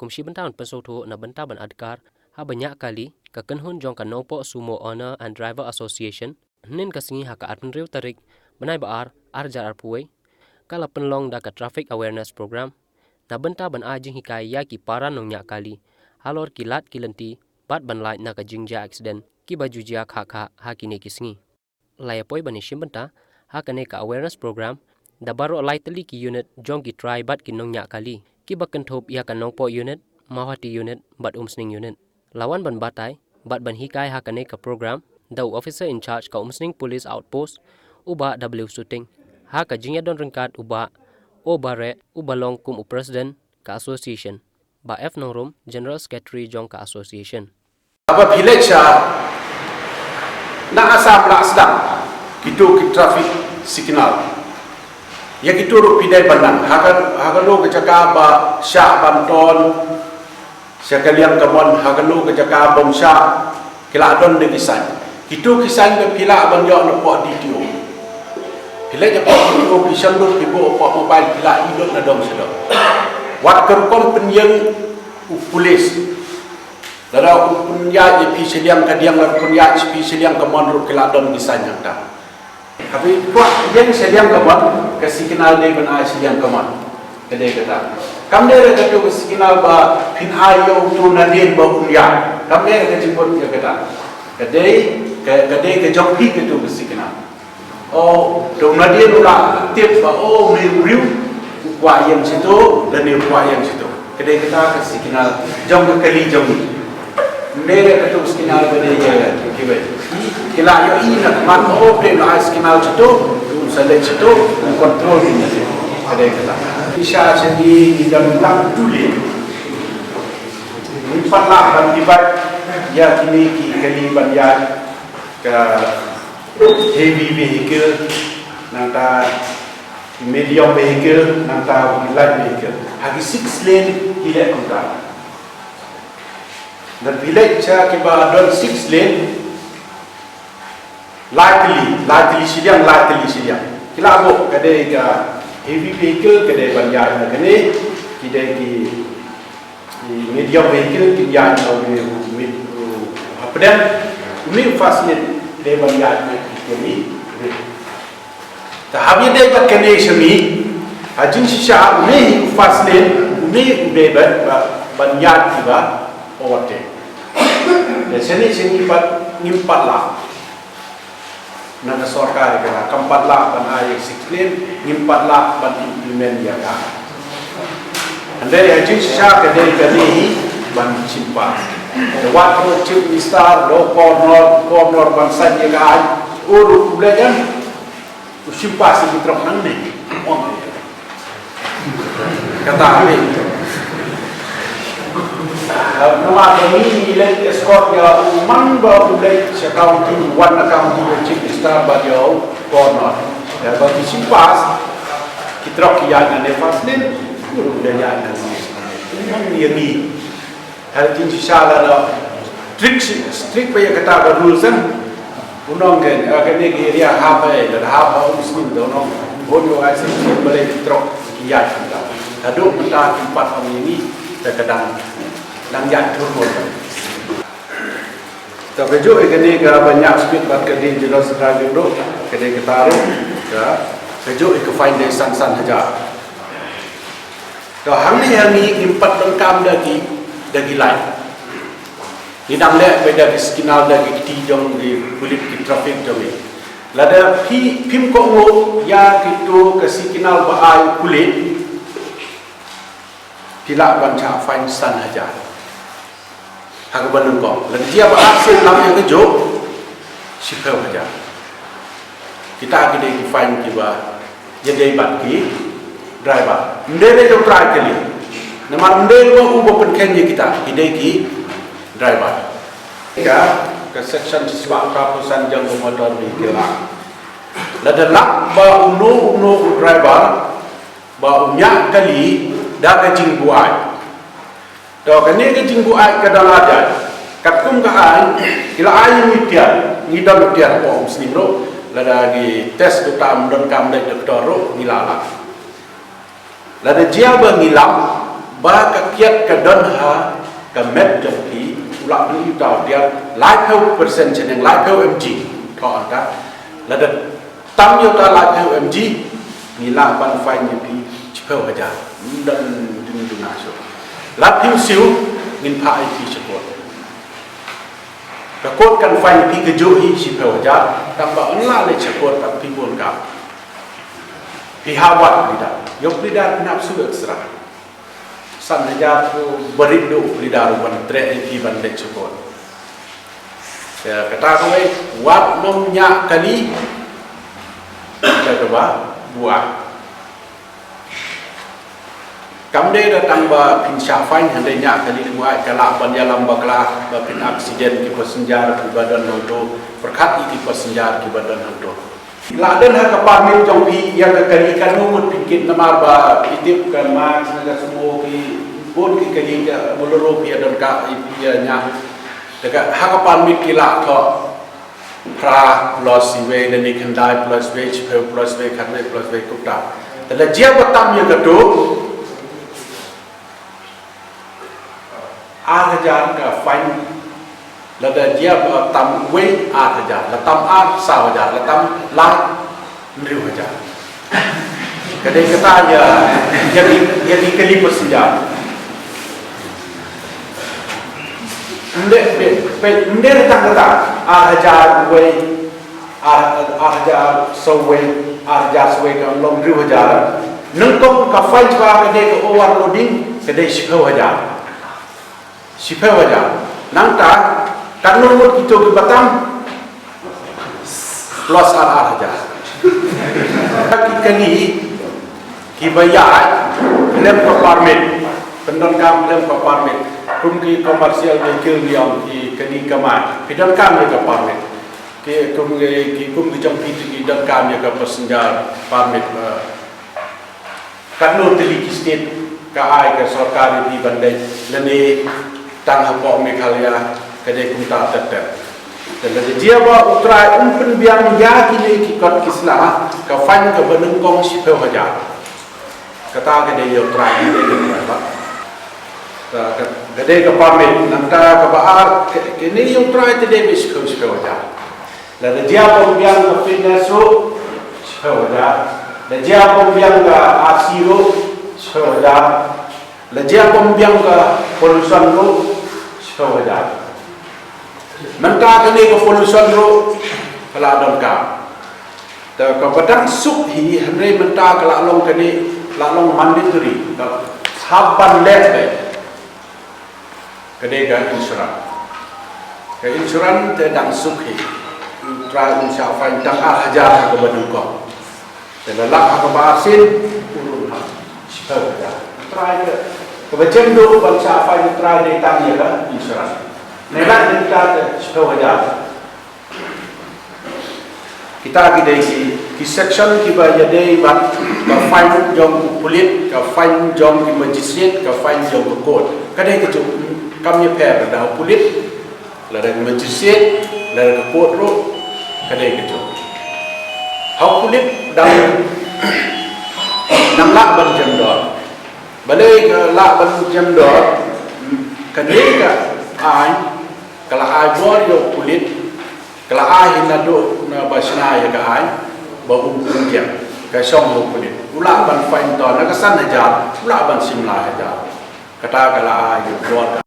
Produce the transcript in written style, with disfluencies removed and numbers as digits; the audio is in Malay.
kumshi benta on pensoto na benta ban adkar ha banyak kali ka kenhun jong ka nopo sumo owner and driver association nin kasingi ha ka atun riu tarik banai baar arjar arpuai kala penlong da ka traffic awareness program na benta ban ajing hikai ya ki para nong nya kali halor kilat kilenti bat ban light na ka jingja accident ki baju jia kha kine kisngi layapoi bani shimbenta ha kane ka awareness program da baro lightly ki unit jong ki try bat ki nong nya kali ki bakan thop ya ka nong po unit mahati unit bat umsning unit lawan ban batai bat ban hikai ha kane ka program da officer in charge ka umsning police outpost uba w shooting ha ka jingya don rengkat uba o bare ubalong kum president ka association ba f nongrum general secretary jong ka association apa village na asam la sedang kitu ki traffic signal ya kitu ru pidai banan hagan lo kecaka ba sya banton sekalian kemon hagan lo kecaka bom sya kila don de kisan kitu kisan be pila ban yo no po DTO pila je po DTO kisan lo ibu po mobile pila idot na dom sedok wat kerkom penyeng polis dara punya je pi seliang kadiang la punya pi seliang kemon ru kila don kisan yang ta tapi kuat yang seliang kemon kesikinal de ban ai seliang kemon kede kata kam de kata kesikinal ba pin ayo tu nadin ba punya kam de kata jemput ya kata kede ke jokpi ke tu kesikinal oh tu nadin ula tip ba oh mi riu kuat yang situ dan ni kuat yang situ kede kata kesikinal jong ke kali jong mere kata kesikinal bade ya kibai kila yo ina man o pre no ice kinal situ sale situ kontrol ni ada kata bisa jadi di dalam tuli empat ban dibat ya kini kali banyak ke heavy vehicle nanta medium vehicle nanta light vehicle hagi 6 lane ile kontra dan village cha ke ba don 6 lane lightly sidiang kila abo kade ka heavy vehicle kade banyak kene kide ki medium vehicle kian au mid apdan umi fasnet de banyak kini ta habi de ka kene shami hajin shisha umi fasnet umi beba banyak tiba ote de seni pat ngimpat lah nana sorkar kena 4 lakh ban ayek 6 lane 4 lakh ban implement ya ka andai ajin sha kadai kadai ban simpa the what no chip star do corner ban san ya ka uru belajan simpa si trok nang ni kata ni nama ini nilai skor ya man ba ulai accounting one accounting chip star ba yo corner ya bagi simpas kitrok ya ne faslin guru dia ya ne ni hal tin sala la strict pa ya kata ba rules an unong gen agane area ha ba muslim do no bodo ai sin boleh kitrok ya kita aduk kita tempat ini terkadang nang yan turun. Tapi juga kini ke banyak speed bat kini jelas driving road kini ketaruh, ya. Kejuk ke find san saja. Dah hari impat lengkap dagi lain. Idang le beda skinal dagi tijong di kulit di traffic jome. Lada pim ko ngo ya kitu ke skinal baai kulit. Tidak banca find san saja. Hak bandung kau. Lalu dia berhasil dalam yang kejuk, siapa saja. Kita akan define kita jadi bagi driver. Mendere jauh try kali. Nama mendere kau ubah penkennya kita. Hideki driver. Jika ke section siswa kapusan jangkau motor vehicle. Lalu lak ba uno driver ba unyak kali dah kecing buat. Dah kene ke jinggu ai kadang ada kat kum ka ai kila ai mitian ngidam mitian ko muslim ro lada gi test tu tam don kam le doktor ro ngilala lada dia ba ngilam ba ka kiat ka don ha ka met jong pi ulak ni tau dia lai pheu persen chen lai pheu mg tho ta la da tam yo ta lai pheu mg ni la ban fai ni pi pheu ha ja dan ding du na so la pheu siu ngin pha ai pi support ka kot kan fai ni pi ke jo hi si pheu ha ja tam ba la le support ta pi bon ka pi hawat lidah yok lidah nafsu ekstra san haja berindo lidah ruban tre pi ban le support ya kata kowe wat nom nya kali ka ba buat kamde datang ba pin syafai hande nya kali buat kala ban ya lamba kala ba pin aksiden ki pasenjar ki badan nodo perkat ki pasenjar ki badan nodo laden ha kapamil jong pi yang kali kan numut pikit namar ba itip kan ma naga semua ki bon ki kali ja boloro pi adon ka pi nya daga ha kapamil kila tho pra plus we dan ikan dai plus we chpe plus we khatne plus we kupta tala jia batam ya gato 8,000 ka fine la da dia tam we 8,000 la tam 8,000 la tam la 9,000 kadang kata ya jadi kali persenja Inde datang kata 8,000 we 8,000 so we 8,000 we ka long 9,000 nung kong ka fine ba kadang ka overloading kadang 10,000 nang ta kan nomor kita ke Batam plus 8,000 kali ki bayar lem ke permit pendon kam lem ke permit kum ki komersial vehicle yang ki kali kamai pendon kam ke permit ki kum ki jong ki dan kam ke passenger permit kan no teli ki state ka ai ke sarkar di bandai lene tang hapo Meghalaya kadai kumta tetap dan dia ba utrai umpen biang ya kini kikot kisla ka fan ka benung kong si peu haja kata kadai utrai ni ba kadai ka pamit nanta ka baar kini utrai tede bis ko si peu haja dan dia ba biang ka fitness ro si peu haja dan dia ba biang ka asiro si peu haja dan dia ba biang ka pollution ro si peu haja Nanta kini ke pollution ro kala don ka ta ka badang suk hi hamre menta kala long kini la long mandatory ka saban let be kede ga insurans te dang suk hi tra insya Allah dang hajar ke badung ko te la ka basin urun ha siapa try ke bacem do ban sya Allah try de tang ya ka insurans Nelan kita sepawajar. Kita kita ki section ki ba jadi ba fine jong polit ka fine jong ki magistrate ka fine jong court. Kadai ke kami pair dah polit la da magistrate la da court ro kadai ke hau polit dah nang lak ban jam do. Balai ke lak ban jam do kadai ka ai kalau ai bor yo kulit kalau ai hinado na basna ya ka ai ba dia ka song yo kulit ula ban fain to na ka san haja ula ban simla haja kata kalau ai yo bor